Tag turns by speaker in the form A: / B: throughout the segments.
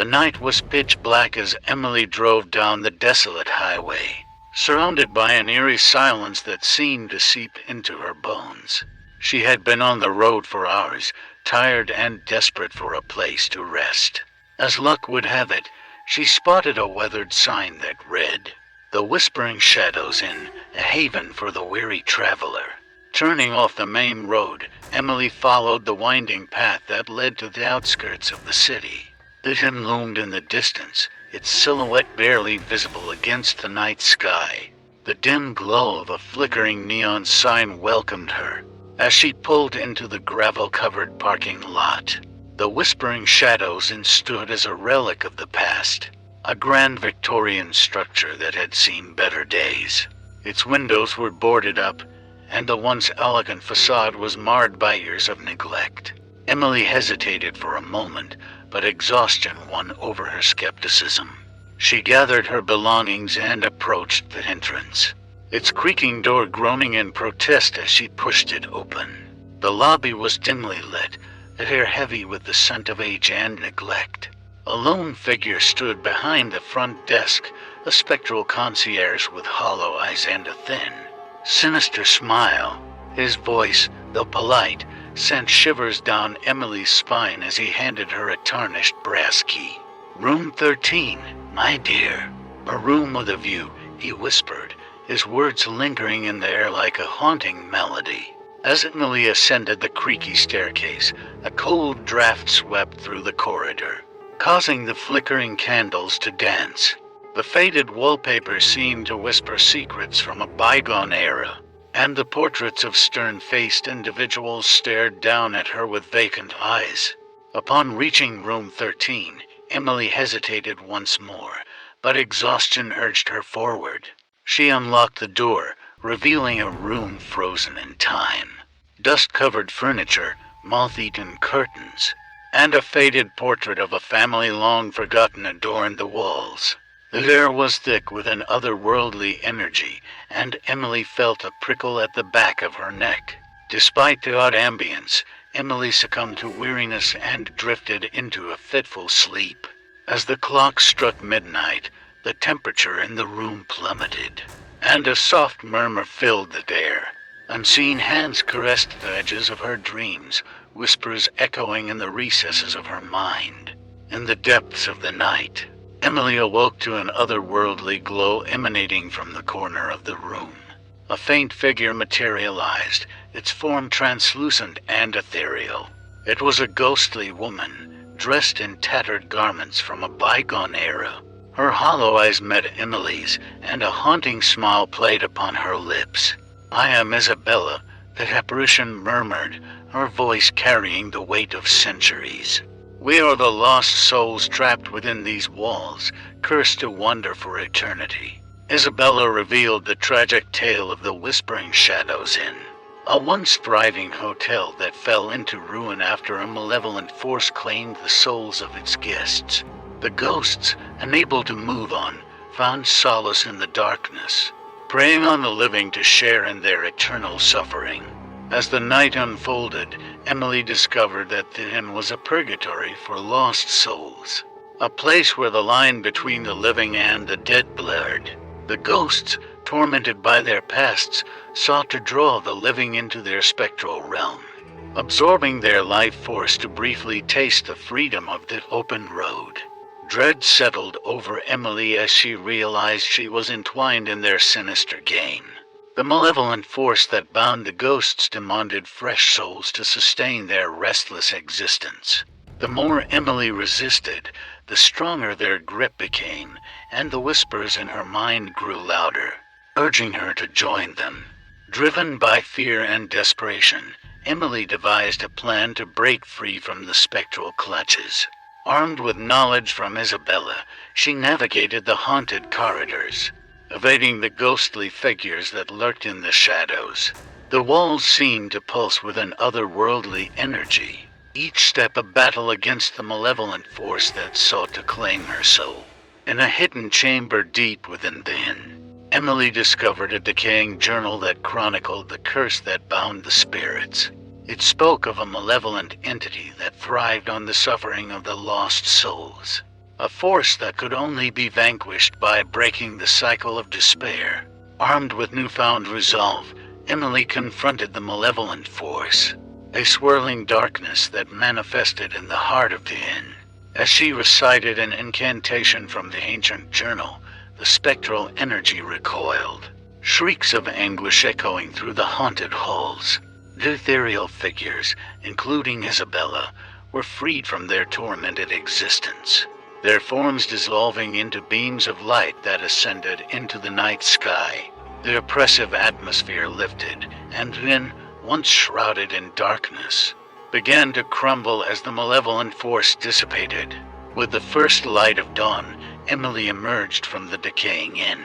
A: The night was pitch black as Emily drove down the desolate highway, surrounded by an eerie silence that seemed to seep into her bones. She had been on the road for hours, tired and desperate for a place to rest. As luck would have it, she spotted a weathered sign that read, "The Whispering Shadows Inn, a haven for the weary traveler." Turning off the main road, Emily followed the winding path that led to the outskirts of the city. The inn loomed in the distance, its silhouette barely visible against the night sky. The dim glow of a flickering neon sign welcomed her as she pulled into the gravel-covered parking lot. The Whispering Shadows Inn stood as a relic of the past, a grand Victorian structure that had seen better days. Its windows were boarded up, and the once elegant facade was marred by years of neglect. Emily hesitated for a moment, but exhaustion won over her skepticism. She gathered her belongings and approached the entrance, its creaking door groaning in protest as she pushed it open. The lobby was dimly lit, the air heavy with the scent of age and neglect. A lone figure stood behind the front desk, a spectral concierge with hollow eyes and a thin, sinister smile. His voice, though polite, sent shivers down Emily's spine as he handed her a tarnished brass key. "Room 13, my dear. A room with a view," he whispered, his words lingering in the air like a haunting melody. As Emily ascended the creaky staircase, a cold draft swept through the corridor, causing the flickering candles to dance. The faded wallpaper seemed to whisper secrets from a bygone era, and the portraits of stern-faced individuals stared down at her with vacant eyes. Upon reaching room 13, Emily hesitated once more, but exhaustion urged her forward. She unlocked the door, revealing a room frozen in time. Dust-covered furniture, moth-eaten curtains, and a faded portrait of a family long forgotten adorned the walls. The air was thick with an otherworldly energy, and Emily felt a prickle at the back of her neck. Despite the odd ambience, Emily succumbed to weariness and drifted into a fitful sleep. As the clock struck midnight, the temperature in the room plummeted, and a soft murmur filled the air. Unseen hands caressed the edges of her dreams, whispers echoing in the recesses of her mind. In the depths of the night, Emily awoke to an otherworldly glow emanating from the corner of the room. A faint figure materialized, its form translucent and ethereal. It was a ghostly woman, dressed in tattered garments from a bygone era. Her hollow eyes met Emily's, and a haunting smile played upon her lips. "I am Isabella," the apparition murmured, her voice carrying the weight of centuries. "We are the lost souls trapped within these walls, cursed to wander for eternity." Isabella revealed the tragic tale of the Whispering Shadows Inn, a once thriving hotel that fell into ruin after a malevolent force claimed the souls of its guests. The ghosts, unable to move on, found solace in the darkness, preying on the living to share in their eternal suffering. As the night unfolded, Emily discovered that the inn was a purgatory for lost souls, a place where the line between the living and the dead blurred. The ghosts, tormented by their pasts, sought to draw the living into their spectral realm, absorbing their life force to briefly taste the freedom of the open road. Dread settled over Emily as she realized she was entwined in their sinister game. The malevolent force that bound the ghosts demanded fresh souls to sustain their restless existence. The more Emily resisted, the stronger their grip became, and the whispers in her mind grew louder, urging her to join them. Driven by fear and desperation, Emily devised a plan to break free from the spectral clutches. Armed with knowledge from Isabella, she navigated the haunted corridors, evading the ghostly figures that lurked in the shadows. The walls seemed to pulse with an otherworldly energy, each step a battle against the malevolent force that sought to claim her soul. In a hidden chamber deep within the inn, Emily discovered a decaying journal that chronicled the curse that bound the spirits. It spoke of a malevolent entity that thrived on the suffering of the lost souls, a force that could only be vanquished by breaking the cycle of despair. Armed with newfound resolve, Emily confronted the malevolent force, a swirling darkness that manifested in the heart of the inn. As she recited an incantation from the ancient journal, the spectral energy recoiled, shrieks of anguish echoing through the haunted halls. The ethereal figures, including Isabella, were freed from their tormented existence, their forms dissolving into beams of light that ascended into the night sky. The oppressive atmosphere lifted, and then, once shrouded in darkness, began to crumble as the malevolent force dissipated. With the first light of dawn, Emily emerged from the decaying inn,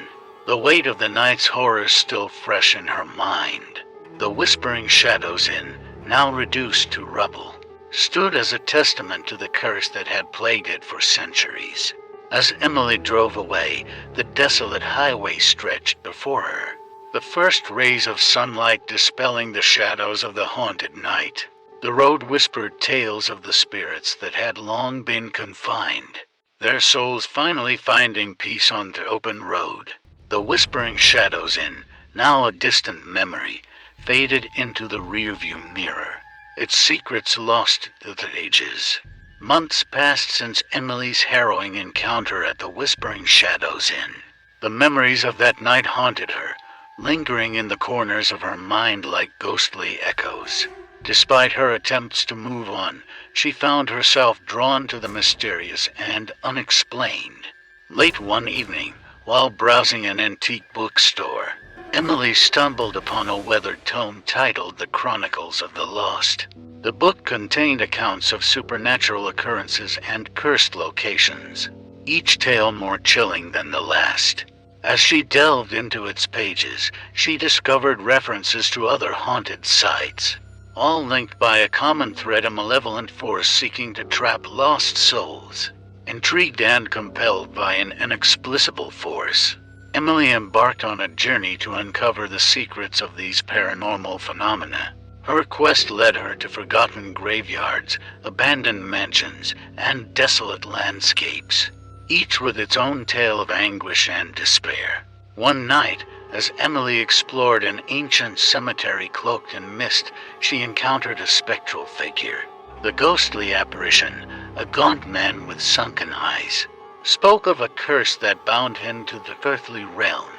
A: the weight of the night's horrors still fresh in her mind. The Whispering Shadows Inn, now reduced to rubble, stood as a testament to the curse that had plagued it for centuries. As Emily drove away, the desolate highway stretched before her, the first rays of sunlight dispelling the shadows of the haunted night. The road whispered tales of the spirits that had long been confined, their souls finally finding peace on the open road. The Whispering Shadows Inn, now a distant memory, faded into the rearview mirror, its secrets lost to the ages. Months passed since Emily's harrowing encounter at the Whispering Shadows Inn. The memories of that night haunted her, lingering in the corners of her mind like ghostly echoes. Despite her attempts to move on, she found herself drawn to the mysterious and unexplained. Late one evening, while browsing an antique bookstore, Emily stumbled upon a weathered tome titled The Chronicles of the Lost. The book contained accounts of supernatural occurrences and cursed locations, each tale more chilling than the last. As she delved into its pages, she discovered references to other haunted sites, all linked by a common thread: a malevolent force seeking to trap lost souls. Intrigued and compelled by an inexplicable force, Emily embarked on a journey to uncover the secrets of these paranormal phenomena. Her quest led her to forgotten graveyards, abandoned mansions, and desolate landscapes, each with its own tale of anguish and despair. One night, as Emily explored an ancient cemetery cloaked in mist, she encountered a spectral figure. The ghostly apparition, a gaunt man with sunken eyes, spoke of a curse that bound him to the earthly realm.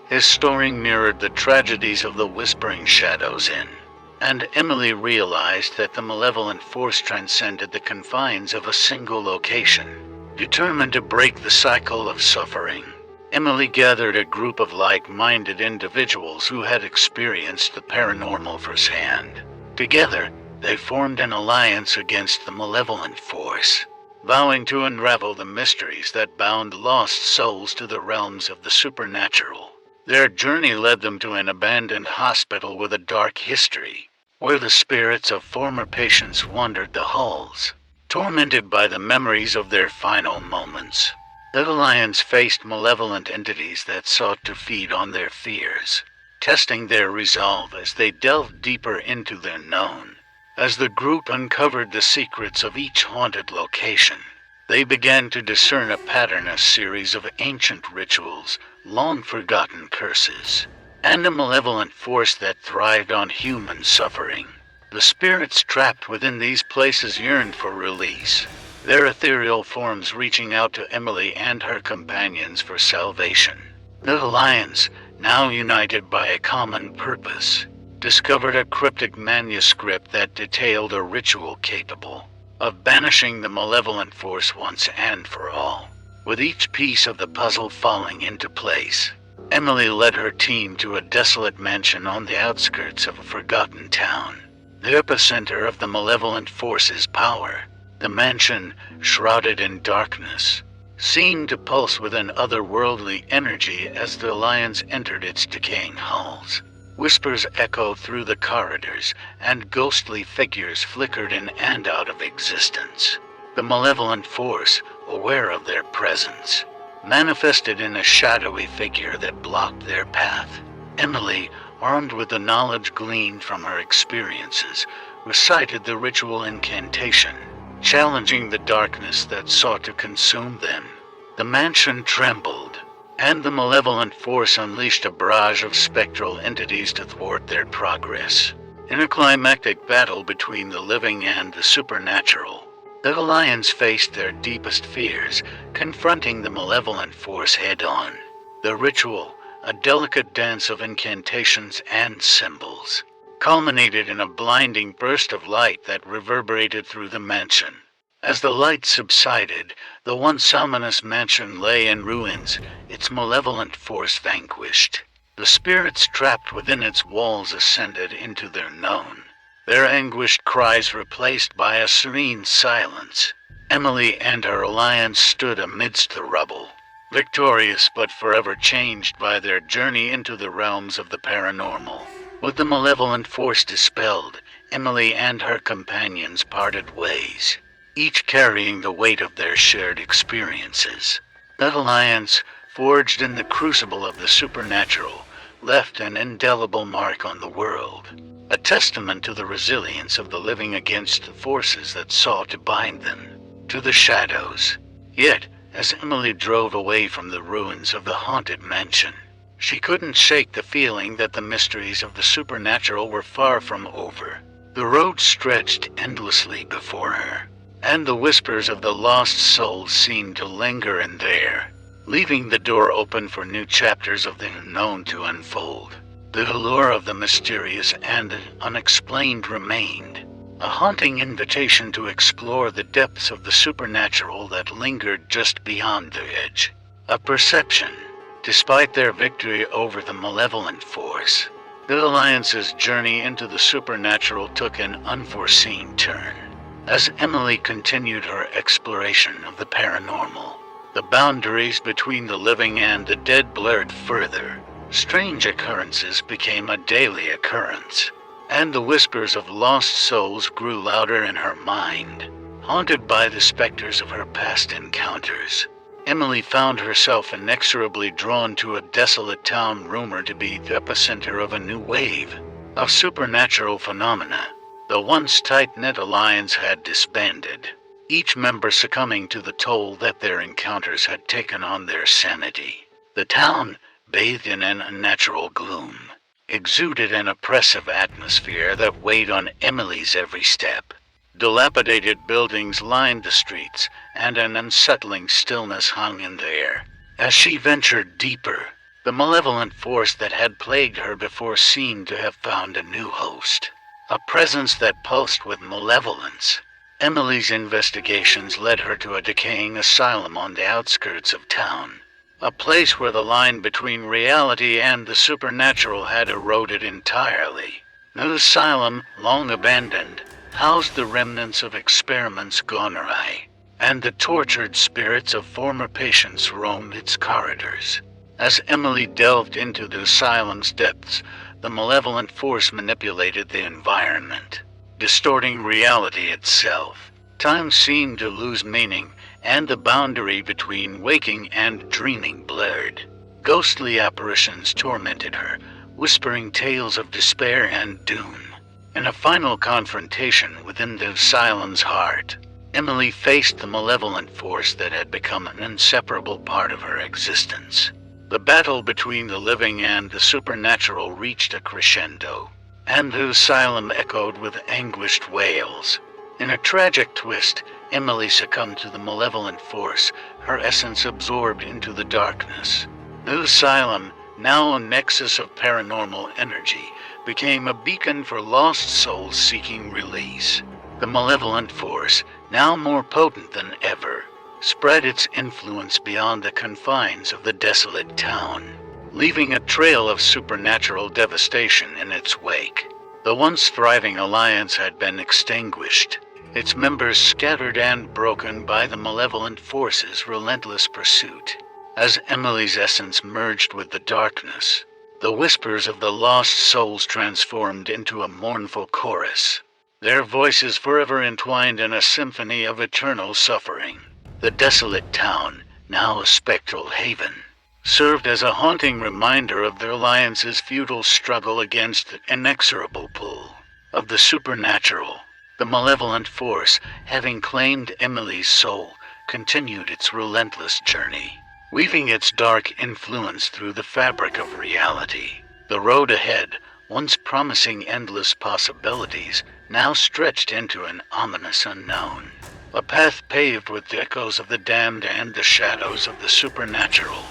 A: His story mirrored the tragedies of the Whispering Shadows Inn, and Emily realized that the malevolent force transcended the confines of a single location. Determined to break the cycle of suffering, Emily gathered a group of like-minded individuals who had experienced the paranormal firsthand. Together, they formed an alliance against the malevolent force, vowing to unravel the mysteries that bound lost souls to the realms of the supernatural. Their journey led them to an abandoned hospital with a dark history, where the spirits of former patients wandered the halls, tormented by the memories of their final moments. The alliance faced malevolent entities that sought to feed on their fears, testing their resolve as they delved deeper into the unknown. As the group uncovered the secrets of each haunted location, they began to discern a pattern: a series of ancient rituals, long-forgotten curses, and a malevolent force that thrived on human suffering. The spirits trapped within these places yearned for release, their ethereal forms reaching out to Emily and her companions for salvation. The alliance, now united by a common purpose, discovered a cryptic manuscript that detailed a ritual capable of banishing the malevolent force once and for all. With each piece of the puzzle falling into place, Emily led her team to a desolate mansion on the outskirts of a forgotten town, the epicenter of the malevolent force's power. The mansion, shrouded in darkness, seemed to pulse with an otherworldly energy as the alliance entered its decaying halls. Whispers echoed through the corridors, and ghostly figures flickered in and out of existence. The malevolent force, aware of their presence, manifested in a shadowy figure that blocked their path. Emily, armed with the knowledge gleaned from her experiences, recited the ritual incantation, challenging the darkness that sought to consume them. The mansion trembled, and the malevolent force unleashed a barrage of spectral entities to thwart their progress. In a climactic battle between the living and the supernatural, the Alliance faced their deepest fears, confronting the malevolent force head-on. The ritual, a delicate dance of incantations and symbols, culminated in a blinding burst of light that reverberated through the mansion. As the light subsided, the once ominous mansion lay in ruins, its malevolent force vanquished. The spirits trapped within its walls ascended into their known, their anguished cries replaced by a serene silence. Emily and her alliance stood amidst the rubble, victorious but forever changed by their journey into the realms of the paranormal. With the malevolent force dispelled, Emily and her companions parted ways, each carrying the weight of their shared experiences. That alliance, forged in the crucible of the supernatural, left an indelible mark on the world, a testament to the resilience of the living against the forces that sought to bind them to the shadows. Yet, as Emily drove away from the ruins of the haunted mansion, she couldn't shake the feeling that the mysteries of the supernatural were far from over. The road stretched endlessly before her, and the whispers of the lost souls seemed to linger in there, leaving the door open for new chapters of the unknown to unfold. The allure of the mysterious and unexplained remained, a haunting invitation to explore the depths of the supernatural that lingered just beyond the edge of perception. Despite their victory over the malevolent force, the Alliance's journey into the supernatural took an unforeseen turn. As Emily continued her exploration of the paranormal, the boundaries between the living and the dead blurred further. Strange occurrences became a daily occurrence, and the whispers of lost souls grew louder in her mind. Haunted by the specters of her past encounters, Emily found herself inexorably drawn to a desolate town rumored to be the epicenter of a new wave of supernatural phenomena. The once tight-knit alliance had disbanded, each member succumbing to the toll that their encounters had taken on their sanity. The town, bathed in an unnatural gloom, exuded an oppressive atmosphere that weighed on Emily's every step. Dilapidated buildings lined the streets, and an unsettling stillness hung in the air. As she ventured deeper, the malevolent force that had plagued her before seemed to have found a new host, a presence that pulsed with malevolence. Emily's investigations led her to a decaying asylum on the outskirts of town, a place where the line between reality and the supernatural had eroded entirely. The asylum, long abandoned, housed the remnants of experiments gone awry, and the tortured spirits of former patients roamed its corridors. As Emily delved into the asylum's depths, the malevolent force manipulated the environment, distorting reality itself. Time seemed to lose meaning, and the boundary between waking and dreaming blurred. Ghostly apparitions tormented her, whispering tales of despair and doom. In a final confrontation within the asylum's heart, Emily faced the malevolent force that had become an inseparable part of her existence. The battle between the living and the supernatural reached a crescendo, and the asylum echoed with anguished wails. In a tragic twist, Emily succumbed to the malevolent force, her essence absorbed into the darkness. The asylum, now a nexus of paranormal energy, became a beacon for lost souls seeking release. The malevolent force, now more potent than ever, spread its influence beyond the confines of the desolate town, leaving a trail of supernatural devastation in its wake. The once thriving alliance had been extinguished, its members scattered and broken by the malevolent force's relentless pursuit. As Emily's essence merged with the darkness, the whispers of the lost souls transformed into a mournful chorus, their voices forever entwined in a symphony of eternal suffering. The desolate town, now a spectral haven, served as a haunting reminder of the Alliance's futile struggle against the inexorable pull of the supernatural. The malevolent force, having claimed Emily's soul, continued its relentless journey, weaving its dark influence through the fabric of reality. The road ahead, once promising endless possibilities, now stretched into an ominous unknown. A path paved with echoes of the damned and the shadows of the supernatural.